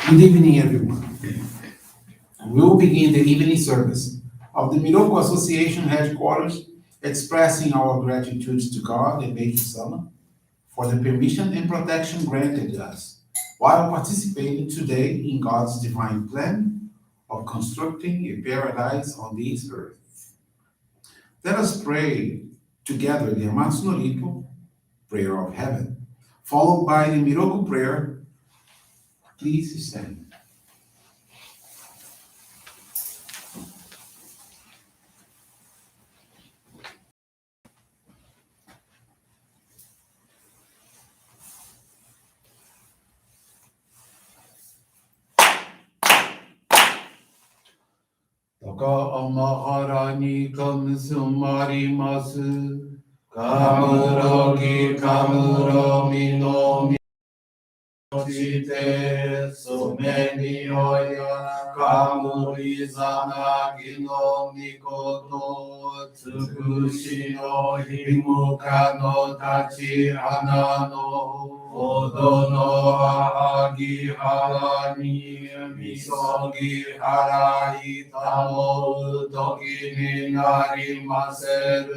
Good evening, everyone. We will begin the evening service of the Miroku Association headquarters, expressing our gratitude to God and Meishu-sama for the permission and protection granted us while participating today in God's divine plan of constructing a paradise on this earth. Let us pray together the Amatsu-Norito, Prayer of Heaven, followed by the Miroku Prayer. Please stand. 高原にかむすまります。かむろぎかむろみのみしてすめにおやかむりざなぎのみことつくしのひむかのたち花のほどのあぎはらにみそぎはらいたもうときになりませる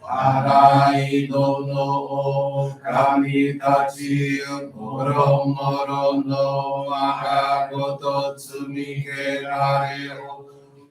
笑いどの神たちもろもろの我がこと積みけられよ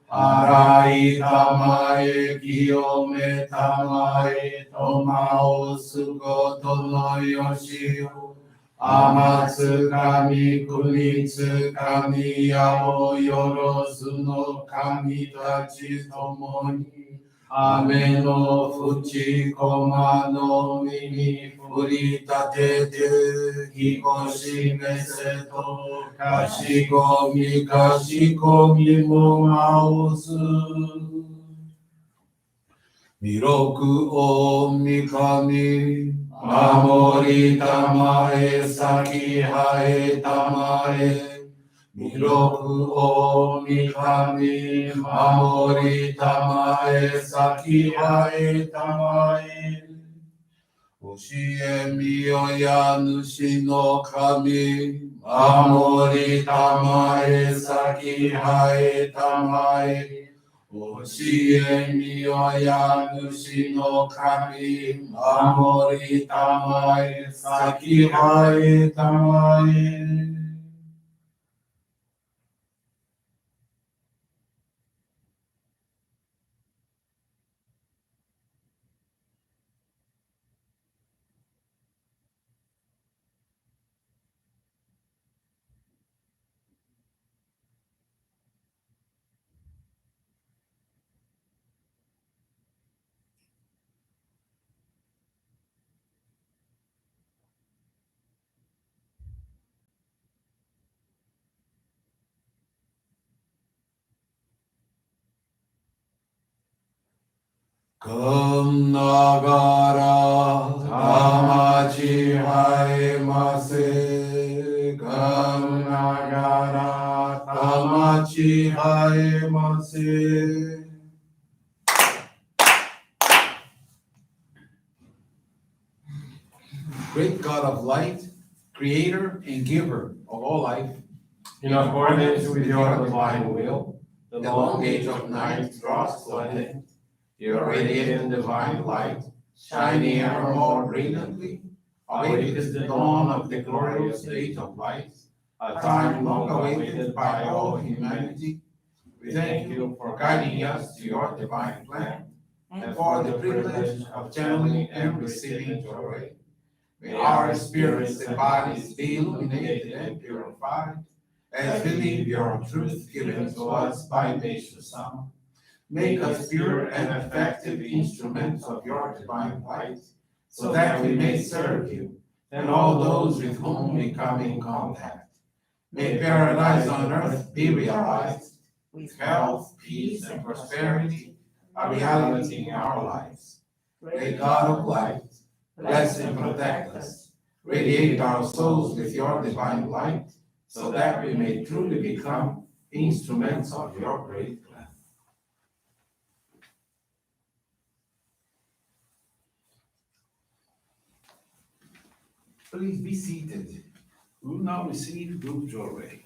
洗いたまえ清めたまえとまおすことのよしよ天つかみ国つかみやをよろずの神たちともに雨のふちこまの実に降り立ててひこしめせとかしこみもまおす弥勒大神守りたまえ先生えたまえ弥勒大神守りたまえ先生えたまえ教えみよや主の神守りたまえ先生えたまえ教えみよや主の神守りたまえ先生えたまえかんながらたまちはえませかんながらたまちはえませ Great God of light, creator and giver of all life, In accordance with your divine will, the long age of night draws to an end. Your radiant divine light, shining ever more brilliantly, awakens the dawn of the glorious age of light, a time long awaited by all humanity. We thank you for guiding us to your divine plan, and for the privilege of channeling and receiving Johrei. May our spirits and bodies be illuminated and purified, as we live your truth given to us by Meishu-sama. Make us pure and effective instruments of your divine light, so that we may serve you and all those with whom we come in contact. May paradise on earth be realized, with health, peace, and prosperity, a reality in our lives. May God of light bless and protect us, radiate our souls with your divine light, so that we may truly become instruments of your great plan. Please be seated. We will now receive Group Johrei.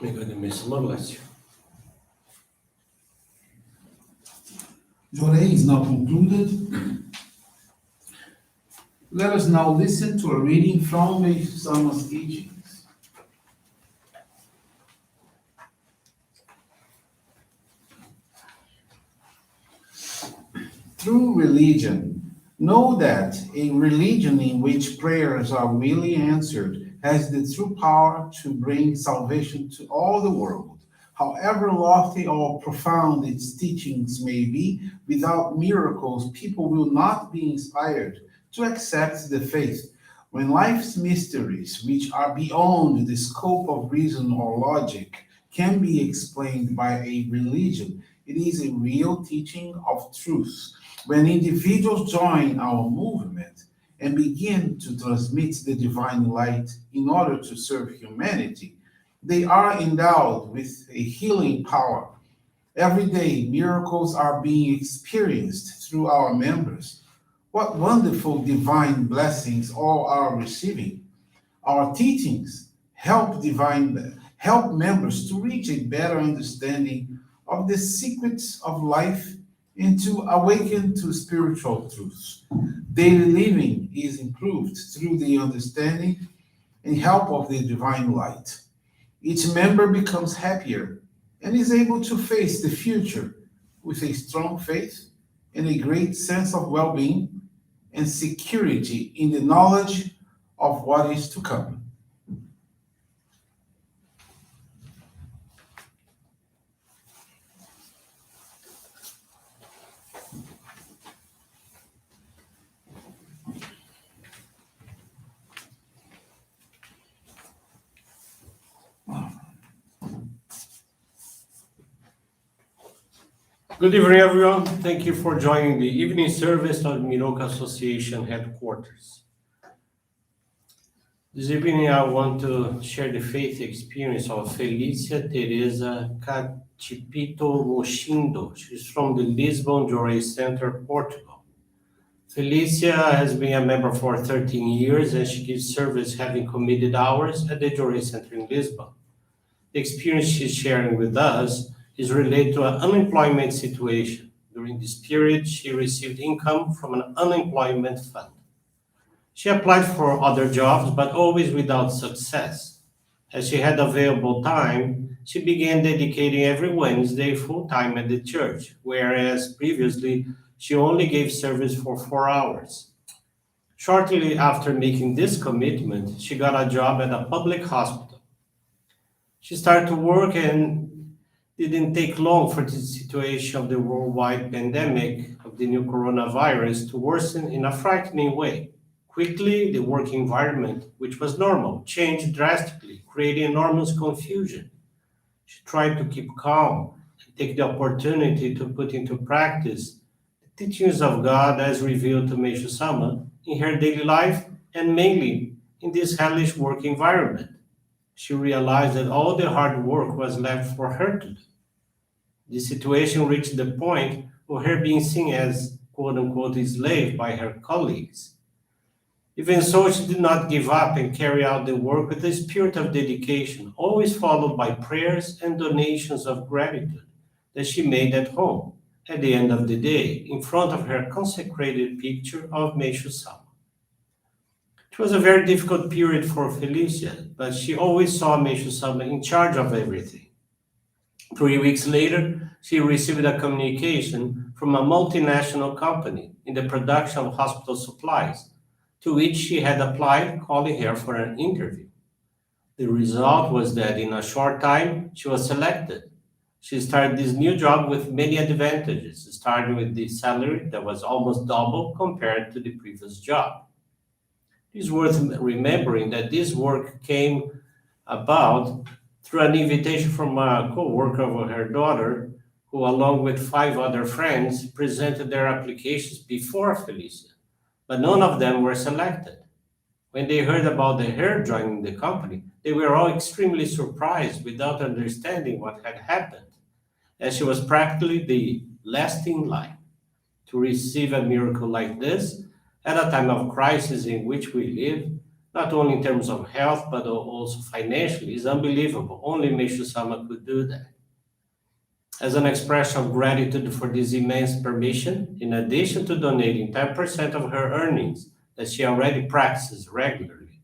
May God and Meishu-sama bless you. Johrei is now concluded. Let us now listen to a reading from Meishu-sama's teachings. True religion. Know that a religion in which prayers are really answered has the true power to bring salvation to all the world. However lofty or profound its teachings may be, without miracles, people will not be inspired to accept the faith. When life's mysteries, which are beyond the scope of reason or logic, can be explained by a religion, it is a real teaching of truth. When individuals join our movement and begin to transmit the divine light in order to serve humanity, they are endowed with a healing power. Every day, miracles are being experienced through our members. What wonderful divine blessings all are receiving. Our teachings help members to reach a better understanding of the secrets of life and to awaken to spiritual truths. Daily living is improved through the understanding and help of the divine light. Each member becomes happier and is able to face the future with a strong faith and a great sense of well being and security in the knowledge of what is to come. Good evening, everyone. Thank you for joining the evening service at Miroku Association headquarters. This evening, I want to share the faith experience of Felicia Teresa Catipito Moshindo. She's from the Lisbon Johrei Center, Portugal. Felicia has been a member for 13 years and she gives service having committed hours at the Johrei Center in Lisbon. The experience she's sharing with us is related to an unemployment situation. During this period, she received income from an unemployment fund. She applied for other jobs, but always without success. As she had available time, she began dedicating every Wednesday full time at the church, whereas previously she only gave service for 4 hours. Shortly after making this commitment, she got a job at a public hospital. She started to work and didn't take long for the situation of the worldwide pandemic of the new coronavirus to worsen in a frightening way. Quickly, the work environment, which was normal, changed drastically, creating enormous confusion. She tried to keep calm and take the opportunity to put into practice the teachings of God as revealed to Meishu-sama in her daily life and mainly in this hellish work environment. She realized that all the hard work was left for her to do. The situation reached the point of her being seen as quote unquote a slave by her colleagues. Even so, she did not give up and carry out the work with a spirit of dedication, always followed by prayers and donations of gratitude that she made at home at the end of the day in front of her consecrated picture of Meishu-sama. It was a very difficult period for Felicia, but she always saw Meishu-sama in charge of everything. 3 weeks later, she received a communication from a multinational company in the production of hospital supplies, to which she had applied, calling her for an interview. The result was that in a short time, she was selected. She started this new job with many advantages, starting with the salary that was almost double compared to the previous job. It is worth remembering that this work came about through an invitation from a co-worker of her daughter, who, along with 5 other friends, presented their applications before Felicia, but none of them were selected. When they heard about her joining the company, they were all extremely surprised without understanding what had happened, as she was practically the last in line. To receive a miracle like this at a time of crisis in which we live, not only in terms of health but also financially, is unbelievable. Only Meishu-sama could do that. As an expression of gratitude for this immense permission, in addition to donating 10% of her earnings that she already practices regularly,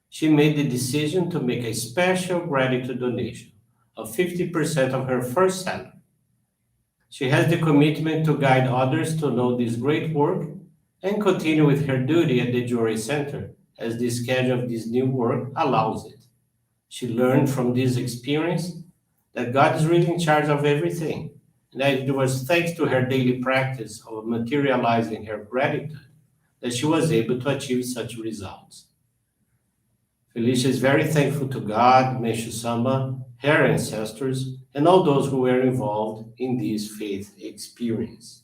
she made the decision to make a special gratitude donation of 50% of her first salary. She has the commitment to guide others to know this great work and continue with her duty at the Johrei Center as the schedule of this new work allows it. She learned from this experience that God is really in charge of everything, and that it was thanks to her daily practice of materializing her gratitude that she was able to achieve such results. Felicia is very thankful to God, Meishu-sama, her ancestors, and all those who were involved in this faith experience.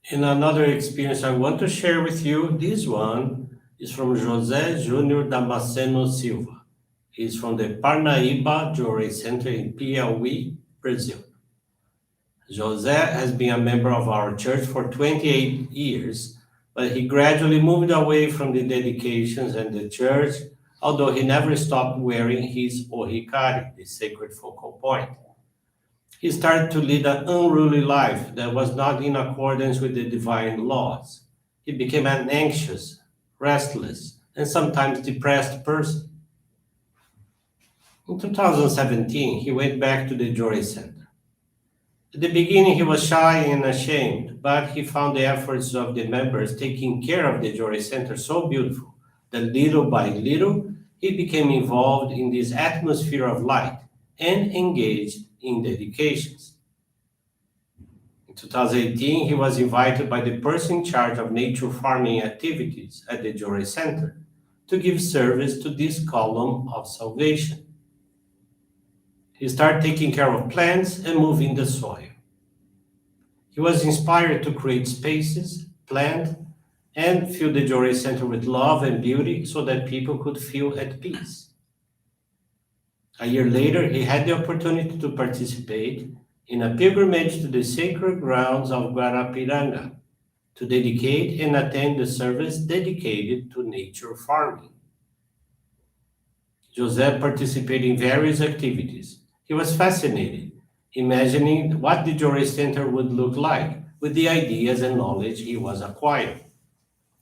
And another experience I want to share with you, this one is from José Júnior Damasceno Silva. He's from the Parnaíba Johrei Center in Piauí, Brazil. José has been a member of our church for 28 years, but he gradually moved away from the dedications and the church, although he never stopped wearing his ohikari, the sacred focal point. He started to lead an unruly life that was not in accordance with the divine laws. He became an anxious, restless, and sometimes depressed person. In 2017, he went back to the Johrei Center. At the beginning, he was shy and ashamed, but he found the efforts of the members taking care of the Johrei Center so beautiful that little by little, he became involved in this atmosphere of light and engaged in dedications. In 2018, he was invited by the person in charge of nature farming activities at the Johrei Center to give service to this column of salvation. He started taking care of plants and moving the soil. He was inspired to create spaces, plant, and fill the Johrei Center with love and beauty so that people could feel at peace. A year later, he had the opportunity to participate in a pilgrimage to the sacred grounds of Guarapiranga. to dedicate and attend the service dedicated to nature farming. José participated in various activities. He was fascinated, imagining what the Johrei Center would look like with the ideas and knowledge he was acquiring.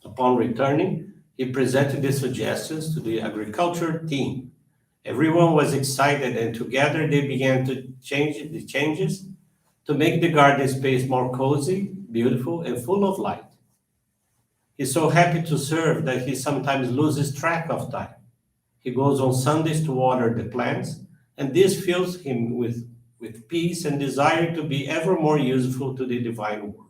Upon returning, he presented the suggestions to the agriculture team. Everyone was excited, and together they began to changes to make the garden space more cozy, beautiful, and full of light. He's so happy to serve that he sometimes loses track of time. He goes on Sundays to water the plants, and this fills him with peace and desire to be ever more useful to the divine work.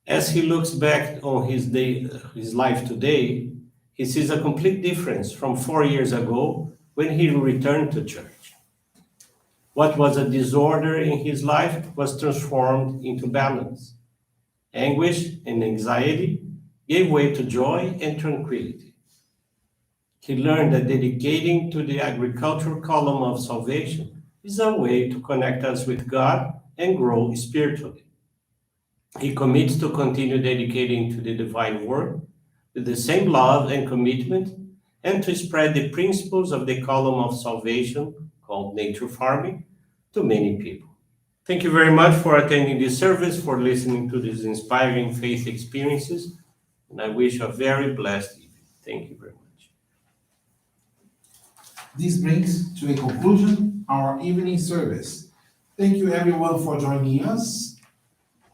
As he looks back on his life today, he sees a complete difference from 4 years ago when he returned to church. What was a disorder in his life was transformed into balance. Anguish and anxiety gave way to joy and tranquility. He learned that dedicating to the agricultural column of salvation is a way to connect us with God and grow spiritually. He commits to continue dedicating to the divine work with the same love and commitment and to spread the principles of the column of salvation called nature farming to many people. Thank you very much for attending this service, for listening to these inspiring faith experiences, and I wish you a very blessed evening. Thank you very much. This brings to a conclusion our evening service. Thank you everyone for joining us,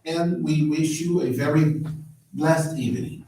and we wish you a very blessed evening.